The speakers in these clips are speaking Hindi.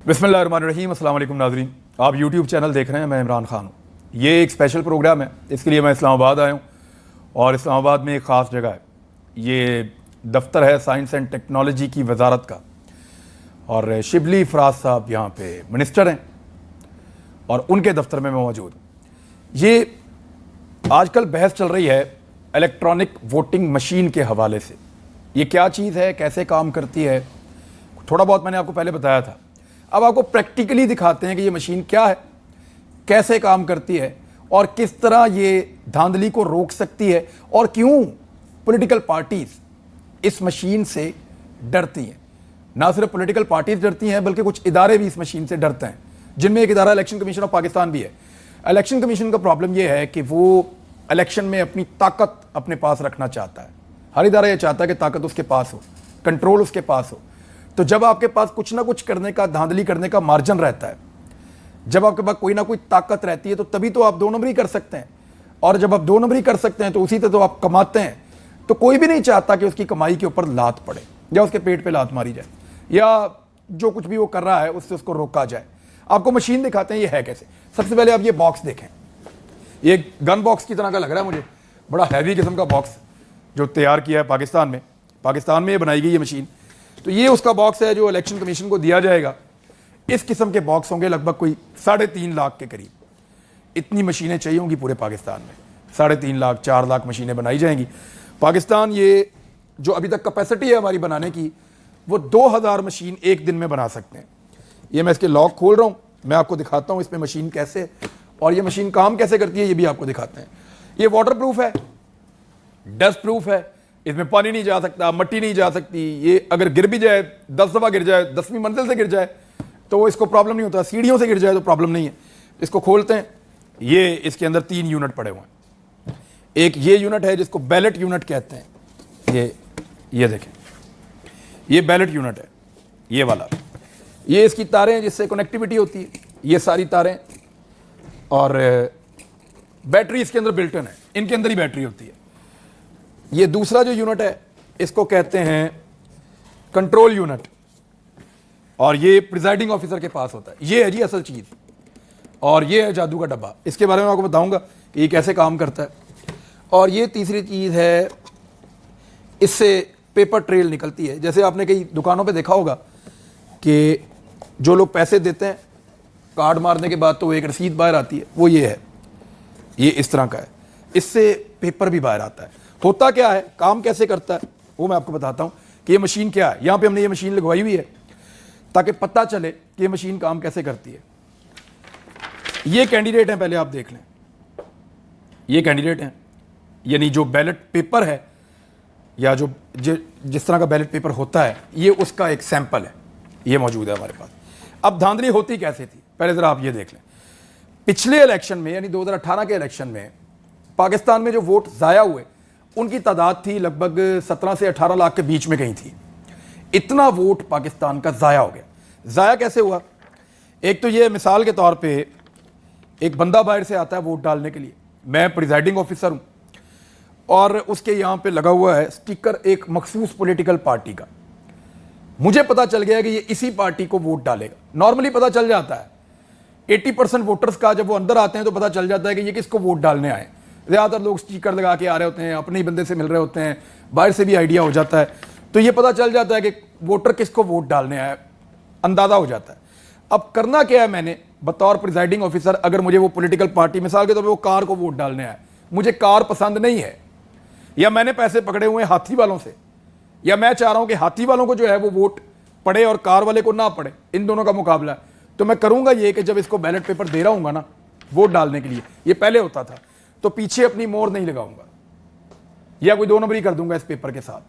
बिस्मिल्लाहिर्रहमानिर्रहीम। अस्सलाम वालेकुम नाज़रीन, आप यूट्यूब चैनल देख रहे हैं। मैं इमरान खान हूँ। ये एक स्पेशल प्रोग्राम है, इसके लिए मैं इस्लामाबाद आया हूँ और इस्लामाबाद में एक ख़ास जगह है। ये दफ्तर है साइंस एंड टेक्नोलॉजी की वजारत का और शिबली फराज साहब यहाँ पे मिनिस्टर हैं और उनके दफ्तर में मैं मौजूद हूँ। ये आजकल बहस चल रही है इलेक्ट्रॉनिक वोटिंग मशीन के हवाले से। ये क्या चीज़ है, कैसे काम करती है, थोड़ा बहुत मैंने आपको पहले बताया था। अब आपको प्रैक्टिकली दिखाते हैं कि ये मशीन क्या है, कैसे काम करती है और किस तरह ये धांधली को रोक सकती है और क्यों पॉलिटिकल पार्टीज इस मशीन से डरती हैं। ना सिर्फ पॉलिटिकल पार्टीज डरती हैं बल्कि कुछ इदारे भी इस मशीन से डरते हैं, जिनमें एक इदारा इलेक्शन कमीशन ऑफ पाकिस्तान भी है। इलेक्शन कमीशन का प्रॉब्लम यह है कि वो इलेक्शन में अपनी ताकत अपने पास रखना चाहता है। हर इदारा ये चाहता है कि ताकत उसके पास हो, कंट्रोल उसके पास हो। तो जब आपके पास कुछ ना कुछ करने का, धांधली करने का मार्जिन रहता है, जब आपके पास कोई ना कोई ताकत रहती है, तो तभी तो आप दो नंबरी कर सकते हैं। और जब आप दो नंबरी कर सकते हैं तो उसी से तो आप कमाते हैं। तो कोई भी नहीं चाहता कि उसकी कमाई के ऊपर लात पड़े या उसके पेट पे लात मारी जाए या जो कुछ भी वो कर रहा है उससे उसको रोका जाए। आपको मशीन दिखाते हैं ये है कैसे। सबसे पहले आप ये बॉक्स देखें, ये गन बॉक्स की तरह का लग रहा है मुझे, बड़ा हैवी किस्म का बॉक्स जो तैयार किया है पाकिस्तान में ये बनाई गई ये मशीन। तो ये उसका बॉक्स है जो इलेक्शन कमीशन को दिया जाएगा। इस किस्म के बॉक्स होंगे लगभग कोई 3.5 लाख के करीब। इतनी मशीनें चाहिए होंगी पूरे पाकिस्तान में। 3.5 लाख 4 लाख मशीनें बनाई जाएंगी। पाकिस्तान ये जो अभी तक कैपेसिटी है हमारी बनाने की, वो 2000 मशीन एक दिन में बना सकते हैं। ये मैं इसके लॉक खोल रहा हूँ, मैं आपको दिखाता हूँ इसमें मशीन कैसे और ये मशीन काम कैसे करती है, ये भी आपको दिखाते हैं। ये वाटर प्रूफ है, डस्ट प्रूफ है, इसमें पानी नहीं जा सकता, मट्टी नहीं जा सकती। ये अगर गिर भी जाए, 10 दफ़ा गिर जाए, 10वीं मंजिल से गिर जाए तो इसको प्रॉब्लम नहीं होता। सीढ़ियों से गिर जाए तो प्रॉब्लम नहीं है। इसको खोलते हैं, ये इसके अंदर 3 यूनिट पड़े हुए हैं। एक ये यूनिट है जिसको बैलेट यूनिट कहते हैं। ये देखें, ये बैलेट यूनिट है, ये वाला। ये इसकी तारें जिससे कनेक्टिविटी होती है, ये सारी तारें। और बैटरी इसके अंदर बिल्ट इन है, इनके अंदर ही बैटरी होती है। ये दूसरा जो यूनिट है इसको कहते हैं कंट्रोल यूनिट और ये प्रिजाइडिंग ऑफिसर के पास होता है। ये है जी असल चीज़ और ये है जादू का डब्बा। इसके बारे में आपको बताऊंगा कि ये कैसे काम करता है। और ये तीसरी चीज़ है, इससे पेपर ट्रेल निकलती है। जैसे आपने कई दुकानों पे देखा होगा कि जो लोग पैसे देते हैं कार्ड मारने के बाद तो एक रसीद बाहर आती है, वो ये है, ये इस तरह का है। इससे पेपर भी बाहर आता है। होता क्या है, काम कैसे करता है, वो मैं आपको बताता हूं कि ये मशीन क्या है। यहां पे हमने ये मशीन लगवाई हुई है ताकि पता चले कि ये मशीन काम कैसे करती है। ये कैंडिडेट हैं, पहले आप देख लें। ये कैंडिडेट हैं, यानी जो बैलेट पेपर है या जो जिस तरह का बैलेट पेपर होता है, ये उसका एक सैंपल है, ये मौजूद है हमारे पास। अब धांधली होती कैसे थी, पहले जरा आप ये देख लें। पिछले इलेक्शन में यानी 2018 के इलेक्शन में पाकिस्तान में जो वोट ज़ाया हुए उनकी तादाद थी लगभग 17 से 18 लाख के बीच में कहीं थी। इतना वोट पाकिस्तान का ज़ाया हो गया। ज़ाया कैसे हुआ? एक तो ये मिसाल के तौर पे एक बंदा बाहर से आता है वोट डालने के लिए, मैं प्रिजाइडिंग ऑफिसर हूँ और उसके यहाँ पे लगा हुआ है स्टिकर एक मखसूस पॉलिटिकल पार्टी का। मुझे पता चल गया कि ये इसी पार्टी को वोट डालेगा। नॉर्मली पता चल जाता है 80% वोटर्स का, जब वो अंदर आते हैं तो पता चल जाता है कि ये किसको वोट डालने आए। ज़्यादातर लोग स्टिकर लगा के आ रहे होते हैं, अपने ही बंदे से मिल रहे होते हैं, बाहर से भी आइडिया हो जाता है। तो ये पता चल जाता है कि वोटर किसको वोट डालने आया, अंदाज़ा हो जाता है। अब करना क्या है, मैंने बतौर प्रिजाइडिंग ऑफिसर, अगर मुझे वो पॉलिटिकल पार्टी मिसाल के तौर पर वो कार को वोट डालने आया, मुझे कार पसंद नहीं है या मैंने पैसे पकड़े हुए हैं हाथी वालों से, या मैं चाह रहा हूँ कि हाथी वालों को जो है वो वोट पड़े और कार वाले को ना पड़े, इन दोनों का मुकाबला है, तो मैं करूँगा ये कि जब इसको बैलेट पेपर दे रहा हूँगा ना वोट डालने के लिए, ये पहले होता था, तो पीछे अपनी मोहर नहीं लगाऊंगा या कोई 2 नंबरी कर दूंगा इस पेपर के साथ,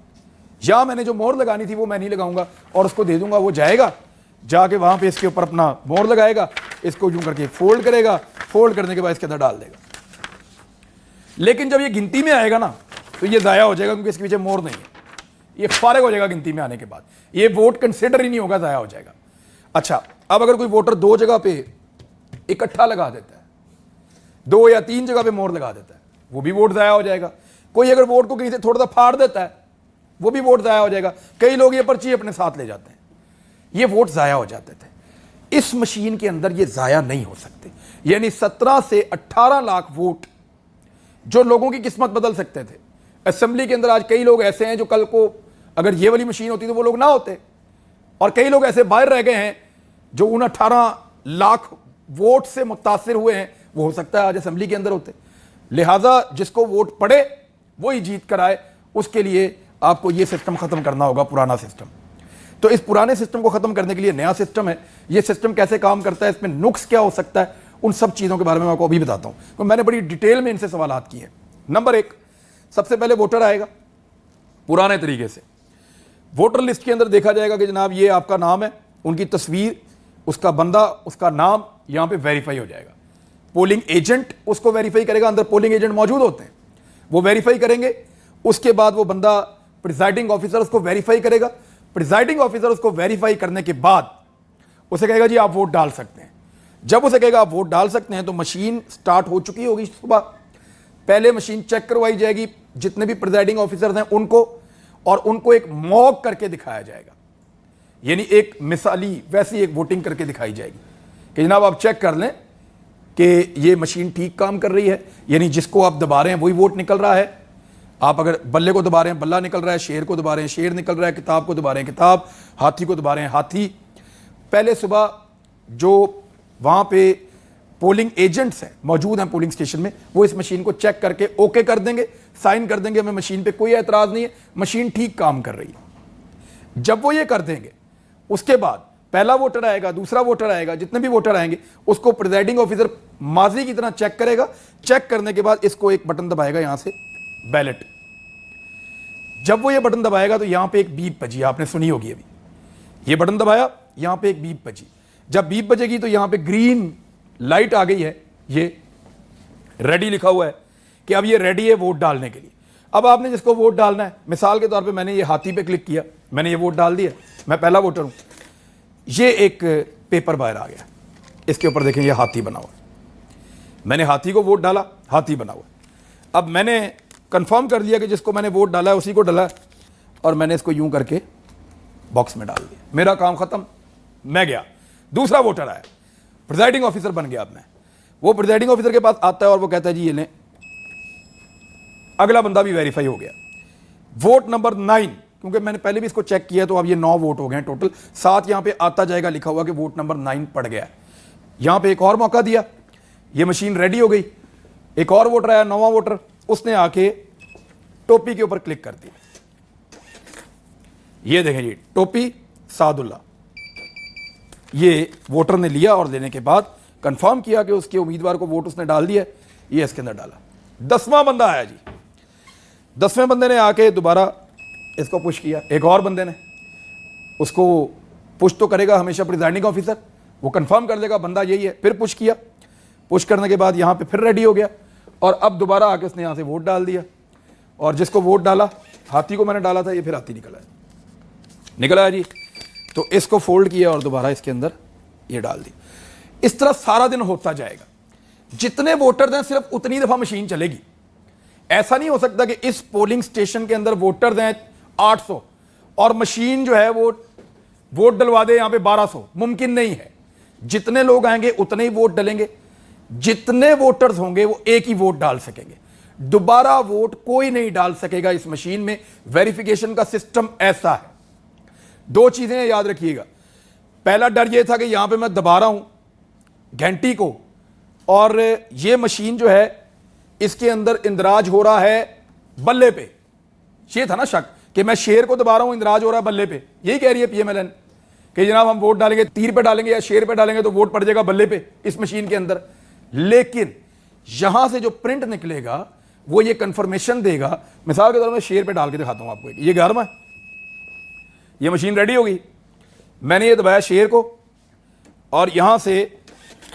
या मैंने जो मोहर लगानी थी वो मैं नहीं लगाऊंगा और उसको दे दूंगा। वो जाएगा, जाके वहां पे इसके ऊपर अपना मोहर लगाएगा, इसको यूं करके फोल्ड करेगा, फोल्ड करने के बाद इसके अंदर डाल देगा। लेकिन जब ये गिनती में आएगा ना तो ये ज़ाया हो जाएगा, क्योंकि इसके पीछे मोहर नहीं है, ये फारिग हो जाएगा गिनती में आने के बाद, ये वोट कंसिडर ही नहीं होगा, ज़ाया हो जाएगा। अच्छा, अब अगर कोई वोटर 2 जगह पे इकट्ठा लगा देता है, 2 या 3 जगह पे मोहर लगा देता है, वो भी वोट ज़ाया हो जाएगा। कोई अगर वोट को कहीं से थोड़ा सा फाड़ देता है, वो भी वोट ज़ाया हो जाएगा। कई लोग ये पर्ची अपने साथ ले जाते हैं, ये वोट ज़ाया हो जाते थे। इस मशीन के अंदर ये ज़ाया नहीं हो सकते। यानी 17 से 18 लाख वोट जो लोगों की किस्मत बदल सकते थे। असेंबली के अंदर आज कई लोग ऐसे हैं जो कल को अगर ये वाली मशीन होती तो वो लोग ना होते, और कई लोग ऐसे बाहर रह गए हैं जो उन 18 लाख वोट से मुतासिर हुए हैं, वो हो सकता है आज असेंबली के अंदर होते। लिहाजा जिसको वोट पड़े वही जीत कर आए, उसके लिए आपको ये सिस्टम खत्म करना होगा, पुराना सिस्टम। तो इस पुराने सिस्टम को खत्म करने के लिए नया सिस्टम है। ये सिस्टम कैसे काम करता है, इसमें नुक्स क्या हो सकता है, उन सब चीज़ों के बारे में मैं आपको अभी बताता हूँ, तो मैंने बड़ी डिटेल में इनसे सवालात किए हैं। नंबर 1, सबसे पहले वोटर आएगा पुराने तरीके से। वोटर लिस्ट के अंदर देखा जाएगा कि जनाब ये आपका नाम है, उनकी तस्वीर, उसका बंदा, उसका नाम यहाँ पे वेरीफाई हो जाएगा। पोलिंग एजेंट उसको वेरीफाई करेगा, अंदर पोलिंग एजेंट मौजूद होते हैं, वो वेरीफाई करेंगे। उसके बाद वो बंदा प्रिजाइडिंग ऑफिसर उसको वेरीफाई करेगा। प्रिजाइडिंग ऑफिसर उसको वेरीफाई करने के बाद उसे कहेगा जी आप वोट डाल सकते हैं। जब उसे कहेगा आप वोट डाल सकते हैं तो मशीन स्टार्ट हो चुकी होगी सुबह। पहले मशीन चेक करवाई जाएगी जितने भी प्रिजाइडिंग ऑफिसर्स हैं उनको, और उनको एक मॉक करके दिखाया जाएगा, यानी एक मिसाली वैसी एक वोटिंग करके दिखाई जाएगी कि जनाब आप चेक कर लें कि ये मशीन ठीक काम कर रही है, यानी जिसको आप दबा रहे हैं वही वोट निकल रहा है। आप अगर बल्ले को दबा रहे हैं बल्ला निकल रहा है, शेर को दबा रहे हैं शेर निकल रहा है, किताब को दबा रहे हैं किताब, हाथी को दबा रहे हैं हाथी। पहले सुबह जो वहाँ पे पोलिंग एजेंट्स हैं मौजूद हैं पोलिंग स्टेशन में, वो इस मशीन को चेक करके ओके कर देंगे, साइन कर देंगे, हमें मशीन पे कोई एतराज़ नहीं है, मशीन ठीक काम कर रही है। जब वो ये कर देंगे उसके बाद पहला वोटर आएगा, दूसरा वोटर आएगा, जितने भी वोटर आएंगे उसको प्रिजाइडिंग ऑफिसर माजी की तरह चेक करेगा। चेक करने के बाद इसको एक बटन दबाएगा यहाँ से, बैलेट। जब वो ये बटन दबाएगा तो यहाँ पे एक बीप बजी, आपने सुनी होगी अभी, ये बटन दबाया, यहाँ पे एक बीप बजी। जब बीप बजेगी तो यहाँ पे ग्रीन लाइट आ गई है, ये रेडी लिखा हुआ है कि अब ये रेडी है वोट डालने के लिए। अब आपने जिसको वोट डालना है, मिसाल के तौर पे मैंने ये हाथी पे क्लिक किया, मैंने ये वोट डाल दिया, मैं पहला वोटर हूं। ये एक पेपर बाहर आ गया, इसके ऊपर देखें ये हाथी बना हुआ, मैंने हाथी को वोट डाला, हाथी बना हुआ। अब मैंने कंफर्म कर लिया कि जिसको मैंने वोट डाला है उसी को डाला, और मैंने इसको यूं करके बॉक्स में डाल दिया, मेरा काम खत्म, मैं गया। दूसरा वोटर आया, प्रिजाइडिंग ऑफिसर बन गया। अब मैं वो प्रिजाइडिंग ऑफिसर के पास आता है और वो कहता है जी ये लें, अगला बंदा भी वेरीफाई हो गया। वोट नंबर 9, क्योंकि मैंने पहले भी इसको चेक किया तो अब ये 9 वोट हो गए हैं टोटल। 7 यहां पे आता जाएगा लिखा हुआ कि वोट नंबर 9 पड़ गया। यहां पे एक और मौका दिया, ये मशीन रेडी हो गई। एक और वोटर आया, 9वां वोटर, उसने आके टोपी के ऊपर क्लिक कर दिया। ये देखें जी, टोपी सादुल्ला, ये वोटर ने लिया और लेने के बाद कंफर्म किया कि उसके उम्मीदवार को वोट उसने डाल दिया, ये इसके अंदर डाला। 10वां बंदा आया जी, 10वें बंदे ने आके दोबारा इसको पुश किया। एक और बंदे ने उसको पुश तो करेगा हमेशा प्रिजाइडिंग ऑफिसर, वो कंफर्म कर लेगा बंदा यही है, फिर पुश किया। पुश करने के बाद यहाँ पे फिर रेडी हो गया, और अब दोबारा आके उसने यहाँ से वोट डाल दिया। और जिसको वोट डाला, हाथी को मैंने डाला था, ये फिर हाथी निकला है जी। तो इसको फोल्ड किया और दोबारा इसके अंदर ये डाल दी। इस तरह सारा दिन होता जाएगा। जितने वोटर हैं सिर्फ उतनी दफा मशीन चलेगी। ऐसा नहीं हो सकता कि इस पोलिंग स्टेशन के अंदर वोटर हैं 800 और मशीन जो है वो वोट डलवा दे यहां पे 1200, मुमकिन नहीं है। जितने लोग आएंगे उतने ही वोट डलेंगे, जितने वोटर्स होंगे वो एक ही वोट डाल सकेंगे, दोबारा वोट कोई नहीं डाल सकेगा इस मशीन में। वेरिफिकेशन का सिस्टम ऐसा है। 2 चीजें याद रखिएगा। पहला डर यह था कि यहां पे मैं दबा रहा हूं घंटी को और ये मशीन जो है इसके अंदर इंदराज हो रहा है बल्ले पे। ये था ना शक कि मैं शेर को दबा रहा हूं, इंदराज हो रहा है बल्ले पे। यही कह रही है पीएमएलएन कि जनाब हम वोट डालेंगे, तीर पे डालेंगे या शेर पे डालेंगे तो वोट पड़ जाएगा बल्ले पे इस मशीन के अंदर। लेकिन यहां से जो प्रिंट निकलेगा वो ये कंफर्मेशन देगा। मिसाल के तौर पर शेर पे डाल के दिखाता हूं आपको। ये गर्म है, ये मशीन रेडी हो गई, मैंने ये दबाया शेर को और यहां से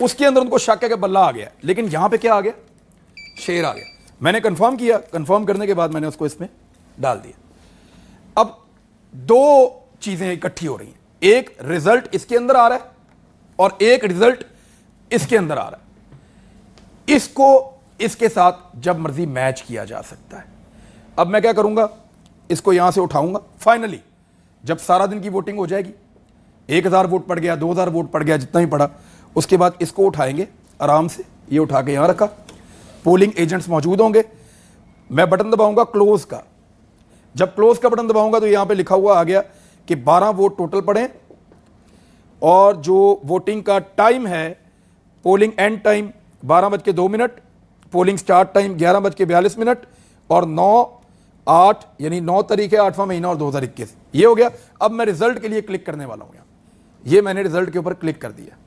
उसके अंदर उनको शक है कि बल्ला आ गया, लेकिन यहां पे क्या आ गया, शेर आ गया। मैंने कंफर्म किया, कंफर्म करने के बाद मैंने उसको इसमें डाल दिया। अब 2 चीजें इकट्ठी हो रही हैं, एक रिजल्ट इसके अंदर आ रहा है और एक रिजल्ट इसके अंदर आ रहा है। इसको इसके साथ जब मर्जी मैच किया जा सकता है। अब मैं क्या करूंगा, इसको यहां से उठाऊंगा। फाइनली जब सारा दिन की वोटिंग हो जाएगी, 1000 वोट पड़ गया, 2000 वोट पड़ गया, जितना भी पड़ा, उसके बाद इसको उठाएंगे आराम से, ये उठा के यहाँ रखा, पोलिंग एजेंट्स मौजूद होंगे, मैं बटन दबाऊंगा क्लोज का, जब क्लोज का बटन दबाऊंगा तो यहाँ पे लिखा हुआ आ गया कि 12 वोट टोटल पड़े और जो वोटिंग का टाइम है, polling and time 12:02, polling start time 11:42 और 9/8 यानी 9 तारीख है, 8वां महीना और 2021, ये हो गया। अब मैं रिजल्ट के लिए क्लिक करने वाला हूं यहाँ, ये मैंने रिजल्ट के ऊपर क्लिक कर दिया,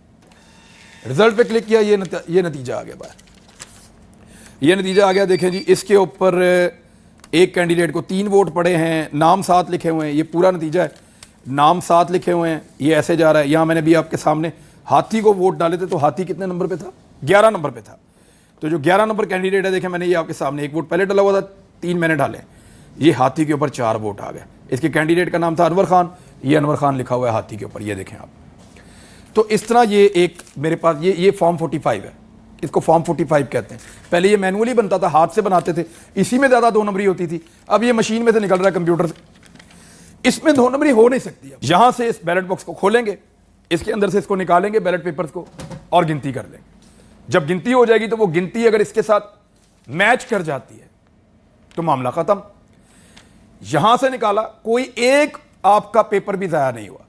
रिजल्ट पे क्लिक किया, ये नतीजा आ गया बाहर, ये नतीजा आ गया। देखें जी, इसके ऊपर एक कैंडिडेट को 3 वोट पड़े हैं, नाम 7 लिखे हुए हैं, ये पूरा नतीजा है, नाम 7 लिखे हुए हैं, ये ऐसे जा रहा है। यहाँ मैंने भी आपके सामने हाथी को वोट डाले थे, तो हाथी कितने नंबर पे था? 11 नंबर पे था। तो जो 11 नंबर कैंडिडेट है, देखें मैंने ये आपके सामने 1 वोट पहले डाला हुआ था, 3 मैंने डाले, ये हाथी के ऊपर 4 वोट आ गए। इसके कैंडिडेट का नाम था अनवर खान, ये अनवर खान लिखा हुआ है हाथी के ऊपर, ये देखें आप। तो इस तरह ये एक मेरे पास ये फॉर्म 45 है, इसको फॉर्म 45 कहते हैं। पहले ये मैनुअली बनता था, हाथ से बनाते थे, इसी में ज़्यादा 2 नंबरी होती थी। अब ये मशीन में से निकल रहा है, कंप्यूटर से, इसमें 2 नंबरी हो नहीं सकती। अब यहां से इस बैलेट बॉक्स को खोलेंगे, इसके अंदर से इसको निकालेंगे बैलेट पेपर्स को और गिनती कर लेंगे। जब गिनती हो जाएगी तो वो गिनती अगर इसके साथ मैच कर जाती है तो मामला खत्म। यहां से निकाला, कोई एक आपका पेपर भी ज़ाया नहीं हुआ,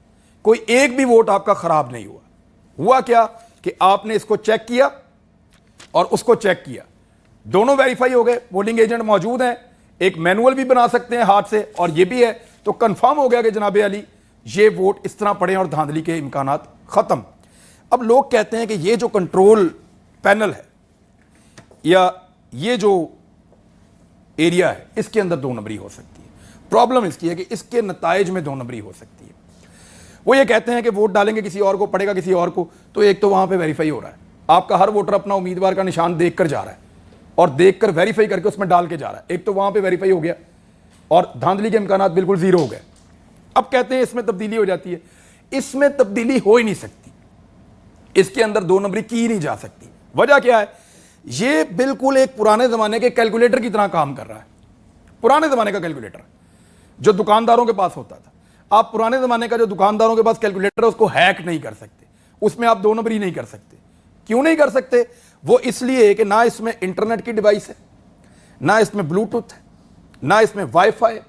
कोई एक भी वोट आपका खराब नहीं हुआ। हुआ क्या कि आपने इसको चेक किया और उसको चेक किया, दोनों वेरीफाई हो गए, पोलिंग एजेंट मौजूद हैं, एक मैनुअल भी बना सकते हैं हाथ से और ये भी है, तो कंफर्म हो गया कि जनाबे अली ये वोट इस तरह पड़े और धांधली के इम्कानात खत्म। अब लोग कहते हैं कि ये जो कंट्रोल पैनल है या ये जो एरिया है, इसके अंदर 2 नंबरी हो सकती है। प्रॉब्लम इसकी है कि इसके नताइज में 2 नंबरी हो सकती है। वो ये कहते हैं कि वोट डालेंगे किसी और को, पड़ेगा किसी और को, तो एक तो वहां पे वेरीफाई हो रहा है, आपका हर वोटर अपना उम्मीदवार का निशान देखकर जा रहा है और देखकर वेरीफाई करके उसमें डाल के जा रहा है, एक तो वहां पे वेरीफाई हो गया और धांधली के इम्कानात बिल्कुल जीरो हो गए। अब कहते हैं इसमें तब्दीली हो जाती है, इसमें तब्दीली हो ही नहीं सकती, इसके अंदर 2 नंबरी की नहीं जा सकती। वजह क्या है? ये बिल्कुल एक पुराने जमाने के कैलकुलेटर की तरह काम कर रहा है, पुराने जमाने का कैलकुलेटर जो दुकानदारों के पास होता था। आप पुराने जमाने का जो दुकानदारों के पास कैलकुलेटर है उसको हैक नहीं कर सकते, उसमें आप 2 नंबरी नहीं कर सकते। क्यों नहीं कर सकते? वो इसलिए कि ना इसमें इंटरनेट की डिवाइस है, ना इसमें ब्लूटूथ है, ना इसमें वाईफाई है,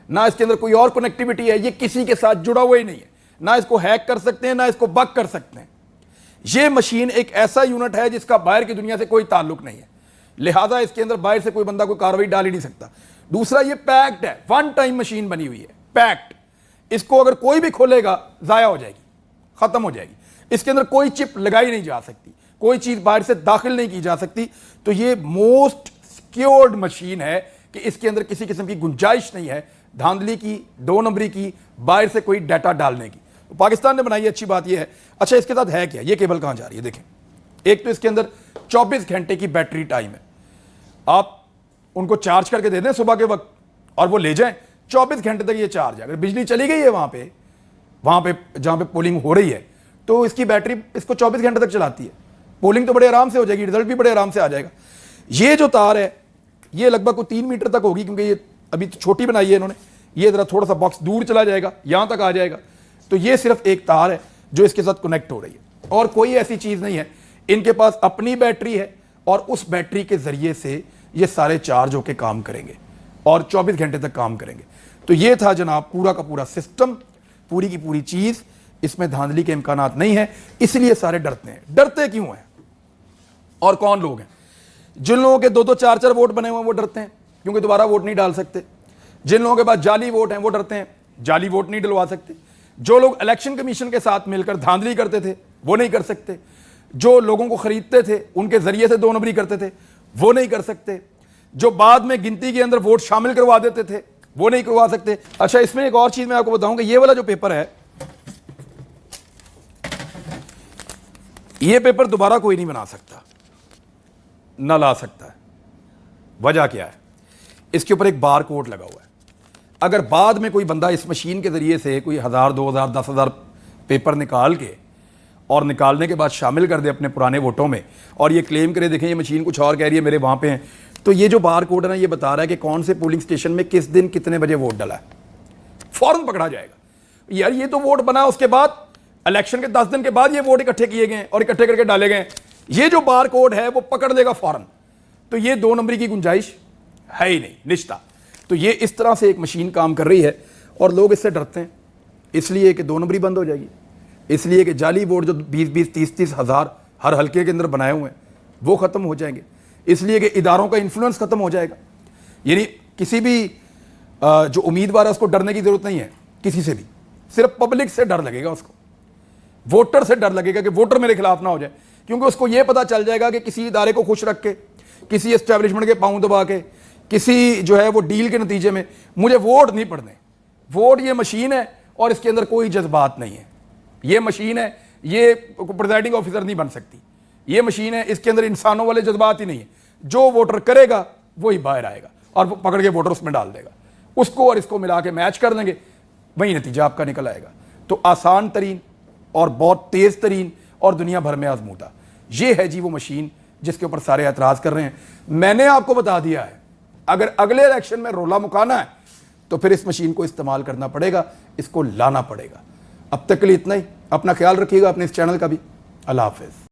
ना इसके अंदर कोई और कनेक्टिविटी है, ये किसी के साथ जुड़ा हुआ ही नहीं है, ना इसको हैक कर सकते हैं, ना इसको बग कर सकते हैं। ये मशीन एक ऐसा यूनिट है जिसका बाहर की दुनिया से कोई ताल्लुक नहीं है, लिहाजा इसके अंदर बाहर से कोई बंदा कोई कार्रवाई डाल ही नहीं सकता। दूसरा, ये पैक्ड है, 1 टाइम मशीन बनी हुई है, पैक्ड। इसको अगर कोई भी खोलेगा जाया हो जाएगी, खत्म हो जाएगी। इसके अंदर कोई चिप लगाई नहीं जा सकती, कोई चीज बाहर से दाखिल नहीं की जा सकती। तो ये मोस्ट सिक्योर्ड मशीन है कि इसके अंदर किसी किस्म की गुंजाइश नहीं है धांधली की, 2 नंबरी की, बाहर से कोई डाटा डालने की। तो पाकिस्तान ने बनाई, अच्छी बात यह है। अच्छा, इसके साथ है क्या? ये केबल कहां जा रही है? देखें, एक तो इसके अंदर 24 घंटे की बैटरी टाइम है, आप उनको चार्ज करके दे दें सुबह के वक्त और वो ले जाएं, 24 घंटे तक ये चार्ज है। अगर बिजली चली गई है वहां पे जहां पे पोलिंग हो रही है, तो इसकी बैटरी इसको 24 घंटे तक चलाती है, पोलिंग तो बड़े आराम से हो जाएगी, रिजल्ट भी बड़े आराम से आ जाएगा। ये जो तार है ये लगभग कोई 3 मीटर तक होगी, क्योंकि ये अभी तो छोटी बनाई है इन्होंने, ये जरा थोड़ा सा बॉक्स दूर चला जाएगा, यहां तक आ जाएगा। तो ये सिर्फ एक तार है जो इसके साथ कनेक्ट हो रही है और कोई ऐसी चीज नहीं है। इनके पास अपनी बैटरी है और उस बैटरी के जरिए से ये सारे चार्ज होकर काम करेंगे और 24 घंटे तक काम करेंगे। तो ये था जनाब पूरा का पूरा सिस्टम, पूरी की पूरी चीज। इसमें धांधली के इम्कानात नहीं है, इसलिए सारे डरते हैं। डरते क्यों हैं और कौन लोग हैं? जिन लोगों के 2-2, 4-4 वोट बने हुए हैं वो डरते हैं क्योंकि दोबारा वोट नहीं डाल सकते। जिन लोगों के पास जाली वोट हैं वो डरते हैं, जाली वोट नहीं डलवा सकते। जो लोग इलेक्शन कमीशन के साथ मिलकर धांधली करते थे वो नहीं कर सकते। जो लोगों को खरीदते थे उनके जरिए से 2 नंबरी करते थे वो नहीं कर सकते। जो बाद में गिनती के अंदर वोट शामिल करवा देते थे वो नहीं करवा सकते। अच्छा, इसमें एक और चीज मैं आपको बताऊंगा, ये वाला जो पेपर है, ये पेपर दोबारा कोई नहीं बना सकता, ना ला सकता है। वजह क्या है? इसके ऊपर एक बार कोड लगा हुआ है। अगर बाद में कोई बंदा इस मशीन के जरिए से कोई 1000, 2000, 10,000 पेपर निकाल के और निकालने के बाद शामिल कर दे अपने पुराने वोटों में और ये क्लेम करे देखें ये मशीन कुछ और कह रही है, मेरे वहां पे हैं, तो ये जो बार कोड है ना, ये बता रहा है कि कौन से पोलिंग स्टेशन में किस दिन कितने बजे वोट डाला है, फौरन पकड़ा जाएगा। यार ये तो वोट बना, उसके बाद इलेक्शन के 10 दिन के बाद ये वोट इकट्ठे किए गए और इकट्ठे करके डाले गए। ये जो बार कोड है वो पकड़ लेगा फौरन। तो ये 2 नंबरी की गुंजाइश है ही नहीं, निश्ता। तो ये इस तरह से एक मशीन काम कर रही है और लोग इससे डरते हैं, इसलिए कि 2 नंबरी बंद हो जाएगी, इसलिए कि जाली वोट जो 20-20, 30-30 हज़ार हर हल्के के अंदर बनाए हुए हैं वो ख़त्म हो जाएंगे, इसलिए कि इदारों का इन्फ्लुएंस ख़त्म हो जाएगा। यानी किसी भी जो उम्मीदवार है उसको डरने की ज़रूरत नहीं है किसी से भी, सिर्फ पब्लिक से डर लगेगा उसको, वोटर से डर लगेगा कि वोटर मेरे खिलाफ ना हो जाए, क्योंकि उसको यह पता चल जाएगा कि किसी इदारे को खुश रख के, किसी एस्टेब्लिशमेंट के पांव दबा के, किसी जो है वो डील के नतीजे में मुझे वोट नहीं पड़ने। वोट ये मशीन है और इसके अंदर कोई जज्बात नहीं है। ये मशीन है, ये प्रिजाइडिंग ऑफिसर नहीं बन सकती। ये मशीन है, इसके अंदर इंसानों वाले जज्बात ही नहीं है। जो वोटर करेगा वही बाहर आएगा और वो पकड़ के वोटर उसमें डाल देगा, उसको और इसको मिला के मैच कर देंगे, वही नतीजा आपका निकल आएगा। तो आसान तरीन और बहुत तेज तरीन और दुनिया भर में आजमूदा ये है जी वो मशीन जिसके ऊपर सारे एतराज़ कर रहे हैं। मैंने आपको बता दिया है, अगर अगले इलेक्शन में रोला मुकाना है तो फिर इस मशीन को इस्तेमाल करना पड़ेगा, इसको लाना पड़ेगा। अब तक के लिए इतना ही। अपना ख्याल रखिएगा, अपने इस चैनल का भी। अल्लाह हाफिज़।